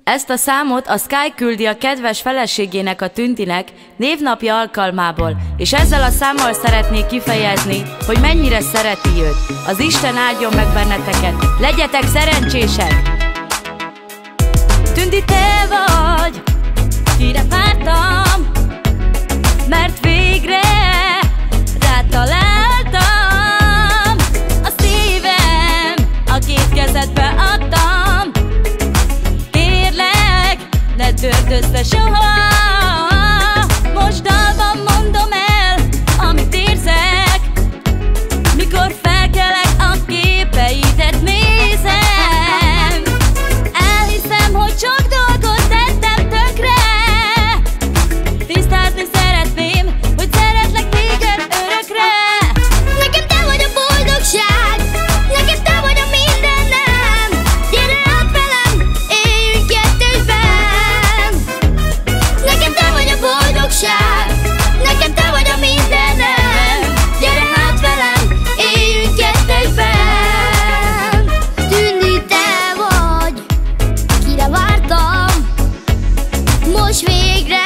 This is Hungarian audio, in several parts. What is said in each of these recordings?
Ezt a számot a Sky küldi a kedves feleségének, a Tündinek névnapja alkalmából, és ezzel a számmal szeretnék kifejezni, hogy mennyire szereti őt. Az Isten áldjon meg benneteket, legyetek szerencsések! Tündi, te vagy, kire vártam, mert végre rád találtam. A szívem a két kezedbe adtam, kérlek, ne törd össze soha. Most dalban mondom el, amit érzek, mikor felkelek, a képeidet nézem. Elhiszem, hogy sok dolgot tettem tönkre, tisztázni szeretném, hogy szeretlek téged örökre. Nekem te vagy a boldogság, nekem te vagy a mindenem. Gyere át velem, éljünk kettősben. Nekem te vagy a boldogság, nekem te vagy a mindenem. Gyere hát velem, éljünk kettősben. Tündi, te vagy, kire vártam, most végre,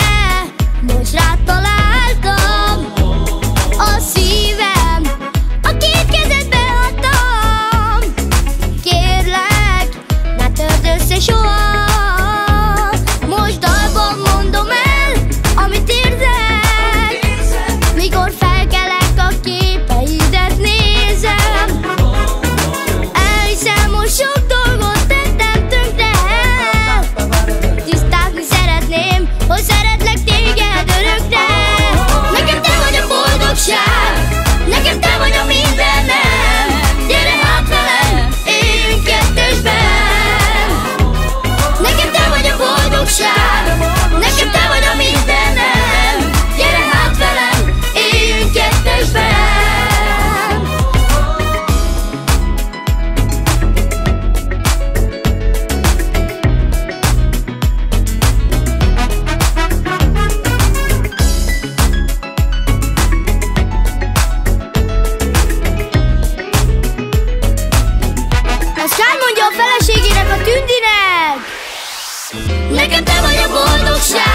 most rád találtam. A szívem a két kezedbe adtam, kérlek, ne törd össze soha. Most dalban mondom el, amit érzek, mikor felkelek, a képeidet nézem. Elhiszem, hogy sok dolgot tettem tönkre, tisztázni szeretném, hogy szeretlek téged örökre. Nekem te vagy a boldogság, nekem te vagy a mindenem. Gyere hát velem, éljünk kettősben. Nekem te vagy a boldogság, nekem te vagy a mindenem. Gyere hát velem, éljünk kettősben. A Sky mondja a feleségének, a Tündinek: nekem te vagy a boldogság,